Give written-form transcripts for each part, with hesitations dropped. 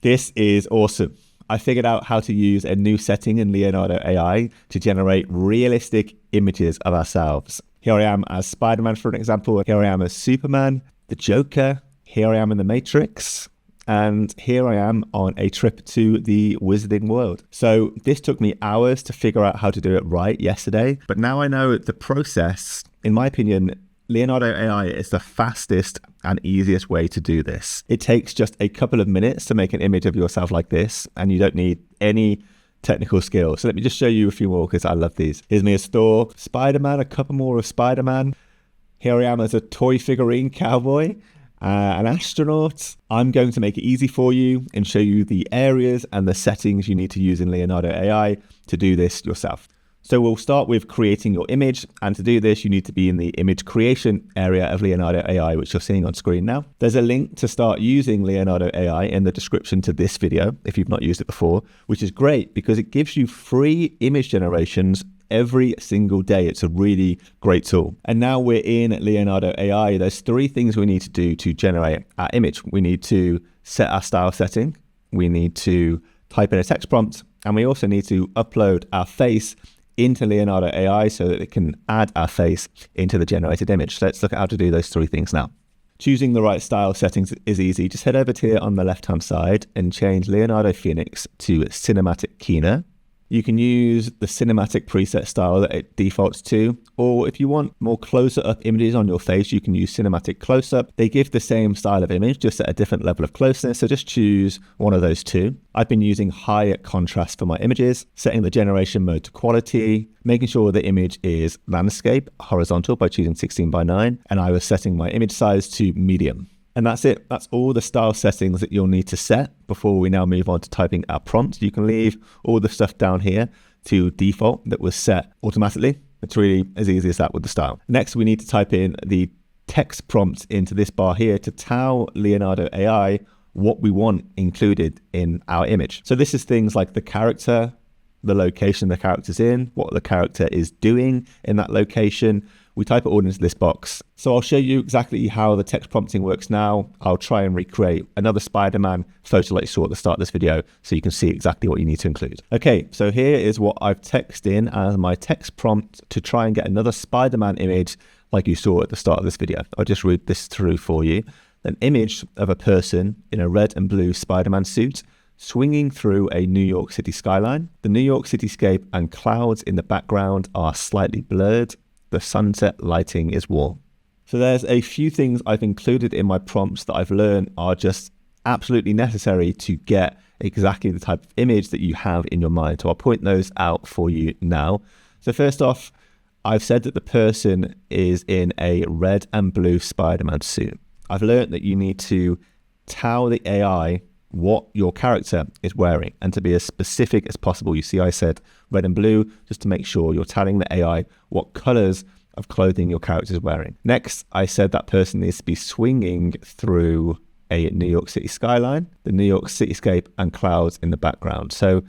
This is awesome. I figured out how to use a new setting in Leonardo AI to generate realistic images of ourselves. Here I am as Spider-Man, for an example. Here I am as Superman, the Joker. Here I am in the Matrix. And here I am on a trip to the Wizarding World. So this took me hours to figure out how to do it right yesterday. But now I know the process. In my opinion, Leonardo AI is the fastest and easiest way to do this. It takes just a couple of minutes to make an image of yourself like this, and you don't need any technical skill. So let me just show you a few more because I love these. Here's me as Thor, Spider-Man, a couple more of Spider-Man. Here I am as a toy figurine cowboy, an astronaut. I'm going to make it easy for you and show you the areas and the settings you need to use in Leonardo AI to do this yourself. So we'll start with creating your image, and to do this you need to be in the image creation area of Leonardo AI, which you're seeing on screen now. There's a link to start using Leonardo AI in the description to this video if you've not used it before, which is great because it gives you free image generations every single day. It's a really great tool. And now we're in Leonardo AI. There's three things we need to do to generate our image. We need to set our style setting, we need to type in a text prompt, and we also need to upload our face into Leonardo AI so that it can add our face into the generated image. So let's look at how to do those three things now. Choosing the right style settings is easy. Just head over to here on the left-hand side and change Leonardo Phoenix to Cinematic Keynote. You can use the cinematic preset style that it defaults to, or if you want more closer up images on your face, you can use cinematic close-up. They give the same style of image, just at a different level of closeness, so just choose one of those two. I've been using high contrast for my images, setting the generation mode to quality, making sure the image is landscape, horizontal by choosing 16:9, and I was setting my image size to medium. And that's it. That's all the style settings that you'll need to set before we now move on to typing our prompt. You can leave all the stuff down here to default that was set automatically. It's really as easy as that with the style. Next, we need to type in the text prompt into this bar here to tell Leonardo AI what we want included in our image. So this is things like the character, the location the character's in, what the character is doing in that location. We type it all into this box. So I'll show you exactly how the text prompting works now. I'll try and recreate another Spider-Man photo like you saw at the start of this video so you can see exactly what you need to include. Okay, so here is what I've texted in as my text prompt to try and get another Spider-Man image like you saw at the start of this video. I'll just read this through for you. An image of a person in a red and blue Spider-Man suit swinging through a New York City skyline. The New York cityscape and clouds in the background are slightly blurred. The sunset lighting is warm. So there's a few things I've included in my prompts that I've learned are just absolutely necessary to get exactly the type of image that you have in your mind. So I'll point those out for you now. So first off, I've said that the person is in a red and blue Spider-Man suit. I've learned that you need to tell the AI what your character is wearing and to be as specific as possible. You see I said red and blue just to make sure you're telling the AI what colors of clothing your character is wearing. Next, I said that person needs to be swinging through a New York City skyline, the New York cityscape and clouds in the background. So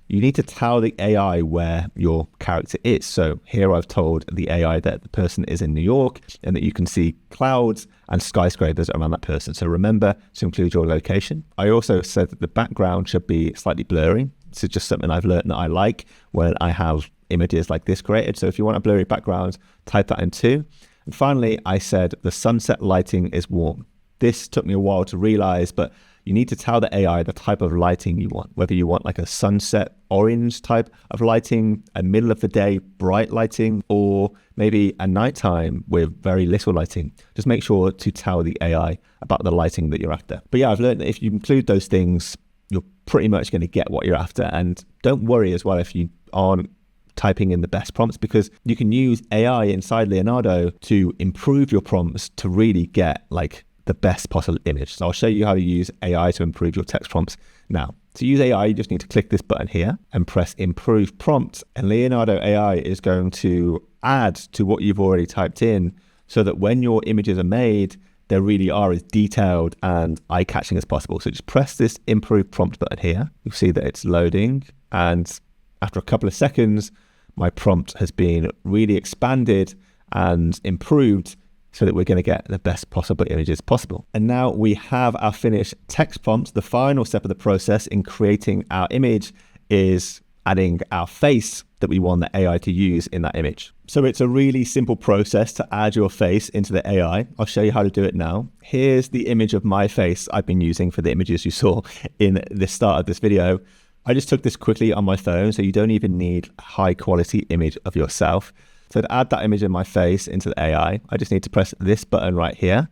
you need to tell the AI where your character is. So here I've told the AI that the person is in New York and that you can see clouds and skyscrapers around that person. So remember to include your location. I also said that the background should be slightly blurry. This is just something I've learned that I like when I have images like this created. So if you want a blurry background, type that in too. And finally, I said the sunset lighting is warm. This took me a while to realize, but you need to tell the AI the type of lighting you want, whether you want like a sunset orange type of lighting, a middle of the day bright lighting, or maybe a nighttime with very little lighting. Just make sure to tell the AI about the lighting that you're after. But yeah, I've learned that if you include those things, you're pretty much going to get what you're after. And don't worry as well if you aren't typing in the best prompts, because you can use AI inside Leonardo to improve your prompts to really get like the best possible image. So I'll show you how to use AI to improve your text prompts now. To use AI, you just need to click this button here and press Improve Prompt, and Leonardo AI is going to add to what you've already typed in so that when your images are made, they really are as detailed and eye-catching as possible. So just press this Improve Prompt button here. You'll see that it's loading, and after a couple of seconds, my prompt has been really expanded and improved so that we're going to get the best possible images possible. And now we have our finished text prompt. The final step of the process in creating our image is adding our face that we want the AI to use in that image. So it's a really simple process to add your face into the AI. I'll show you how to do it now. Here's the image of my face I've been using for the images you saw in the start of this video. I just took this quickly on my phone, so you don't even need a high quality image of yourself. So to add that image of my face into the AI, I just need to press this button right here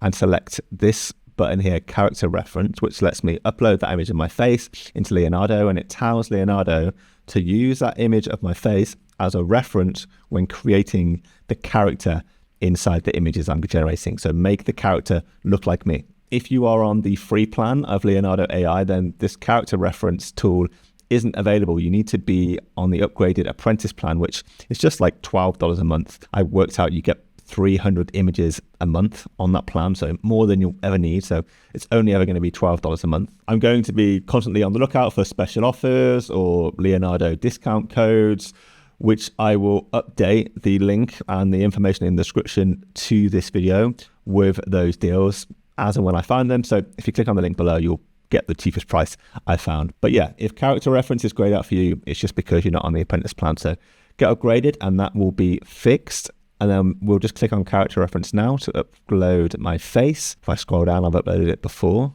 and select this button here, character reference, which lets me upload that image of my face into Leonardo, and it tells Leonardo to use that image of my face as a reference when creating the character inside the images I'm generating. So make the character look like me. If you are on the free plan of Leonardo AI, then this character reference tool isn't available. You need to be on the upgraded apprentice plan, which is just like $12 a month. I worked out you get 300 images a month on that plan, so more than you'll ever need. So it's only ever going to be $12 a month. I'm going to be constantly on the lookout for special offers or Leonardo discount codes, which I will update the link and the information in the description to this video with those deals as and when I find them. So if you click on the link below, you'll get the cheapest price I found. But yeah, if character reference is grayed out for you, it's just because you're not on the apprentice plan. So get upgraded and that will be fixed. And then we'll just click on character reference now to upload my face. If I scroll down, I've uploaded it before.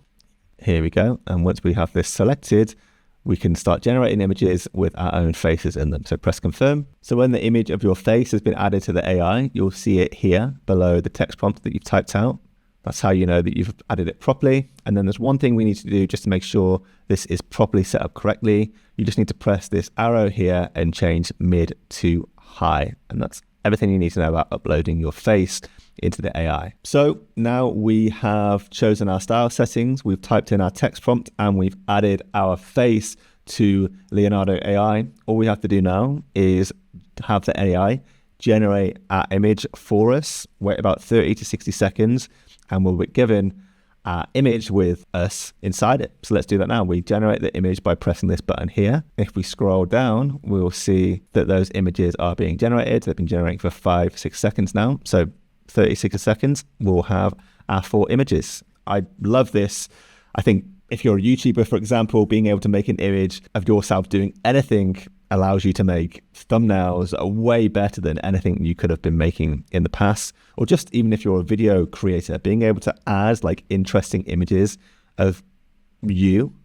Here we go. And once we have this selected, we can start generating images with our own faces in them. So press confirm. So when the image of your face has been added to the AI, you'll see it here below the text prompt that you've typed out. That's how you know that you've added it properly. And then there's one thing we need to do just to make sure this is properly set up correctly. You just need to press this arrow here and change mid to high. And that's everything you need to know about uploading your face into the AI. So now we have chosen our style settings, we've typed in our text prompt, and we've added our face to Leonardo AI. All we have to do now is have the AI generate our image for us, wait about 30 to 60 seconds, and we'll be given our image with us inside it. So let's do that now. We generate the image by pressing this button here. If we scroll down, we'll see that those images are being generated. They've been generating for 5-6 seconds now. So 36 seconds, we'll have our 4 images. I love this. I think if you're a YouTuber, for example, being able to make an image of yourself doing anything allows you to make thumbnails way better than anything you could have been making in the past. Or just even if you're a video creator, being able to add like interesting images of you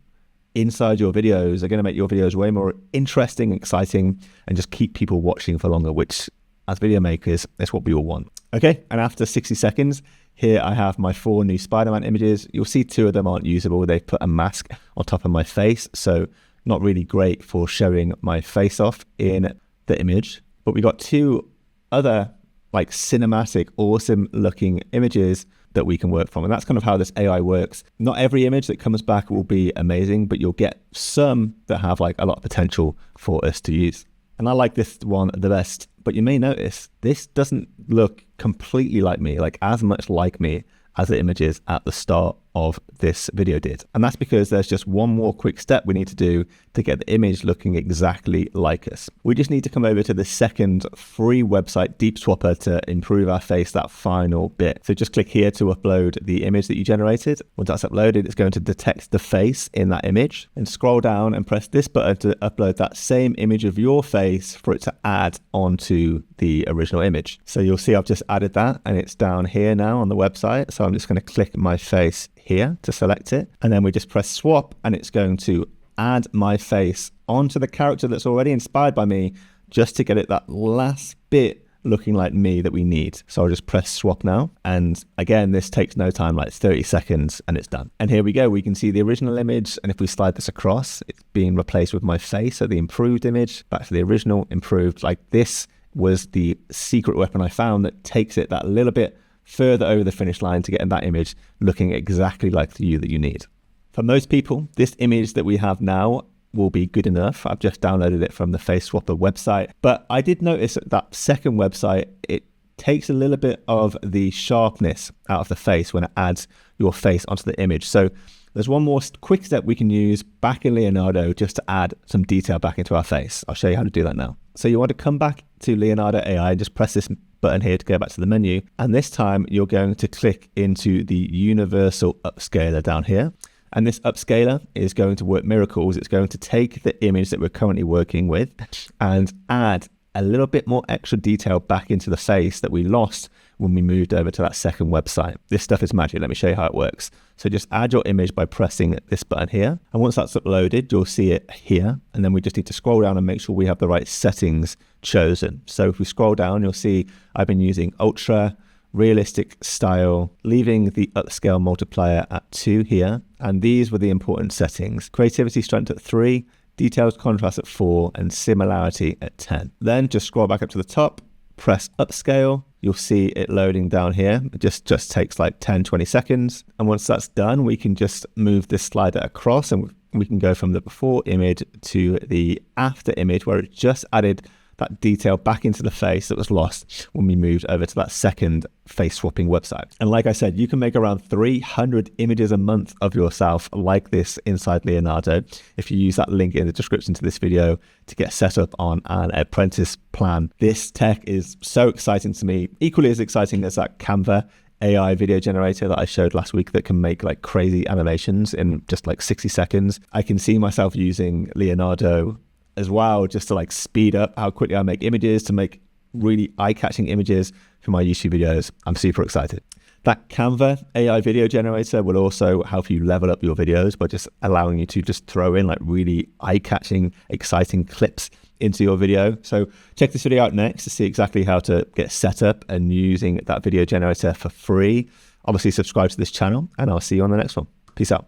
inside your videos are going to make your videos way more interesting, exciting, and just keep people watching for longer, which as video makers, that's what we all want. Okay, and after 60 seconds, here I have my 4 new Spider-Man images. You'll see 2 of them aren't usable. They've put a mask on top of my face, so not really great for showing my face off in the image. But we got 2 other like cinematic, awesome looking images that we can work from. And that's kind of how this AI works. Not every image that comes back will be amazing, but you'll get some that have like a lot of potential for us to use. And I like this one the best, but you may notice this doesn't look completely like me, like as much like me as the images at the start of this video did. And that's because there's just one more quick step we need to do to get the image looking exactly like us. We just need to come over to the second free website, Deep Swapper, to improve our face that final bit. So just click here to upload the image that you generated. Once that's uploaded, it's going to detect the face in that image, and scroll down and press this button to upload that same image of your face for it to add onto the original image. So you'll see I've just added that and it's down here now on the website. So I'm just going to click my face here to select it, and then we just press swap and it's going to add my face onto the character that's already inspired by me, just to get it that last bit looking like me that we need. So I'll just press swap now, and again this takes no time, like 30 seconds, and it's done. And here we go, we can see the original image, and if we slide this across, it's being replaced with my face. So the improved image back to the original, improved. Like this was the secret weapon I found that takes it that little bit further over the finish line to getting that image looking exactly like the you that you need. For most people, this image that we have now will be good enough. I've just downloaded it from the Face Swapper website, but I did notice that second website, it takes a little bit of the sharpness out of the face when it adds your face onto the image. So there's one more quick step we can use back in Leonardo just to add some detail back into our face. I'll show you how to do that now. So you want to come back to Leonardo AI and just press this button here to go back to the menu. And this time you're going to click into the universal upscaler down here. And this upscaler is going to work miracles. It's going to take the image that we're currently working with and add a little bit more extra detail back into the face that we lost when we moved over to that second website. This stuff is magic. Let me show you how it works. So just add your image by pressing this button here. And once that's uploaded, you'll see it here. And then we just need to scroll down and make sure we have the right settings chosen. So if we scroll down, you'll see I've been using ultra, realistic style, leaving the upscale multiplier at 2 here. And these were the important settings. Creativity strength at 3, details contrast at 4, and similarity at 10. Then just scroll back up to the top, press upscale. You'll see it loading down here. It just takes like 10-20 seconds. And once that's done, we can just move this slider across and we can go from the before image to the after image where it just added that detail back into the face that was lost when we moved over to that second face swapping website. And like I said, you can make around 300 images a month of yourself like this inside Leonardo if you use that link in the description to this video to get set up on an apprentice plan. This tech is so exciting to me, equally as exciting as that Canva AI video generator that I showed last week that can make like crazy animations in just like 60 seconds. I can see myself using Leonardo as well, just to like speed up how quickly I make images, to make really eye-catching images for my YouTube videos. I'm super excited. That Canva AI video generator will also help you level up your videos by just allowing you to just throw in like really eye-catching, exciting clips into your video. So check this video out next to see exactly how to get set up and using that video generator for free. Obviously subscribe to this channel and I'll see you on the next one. Peace out.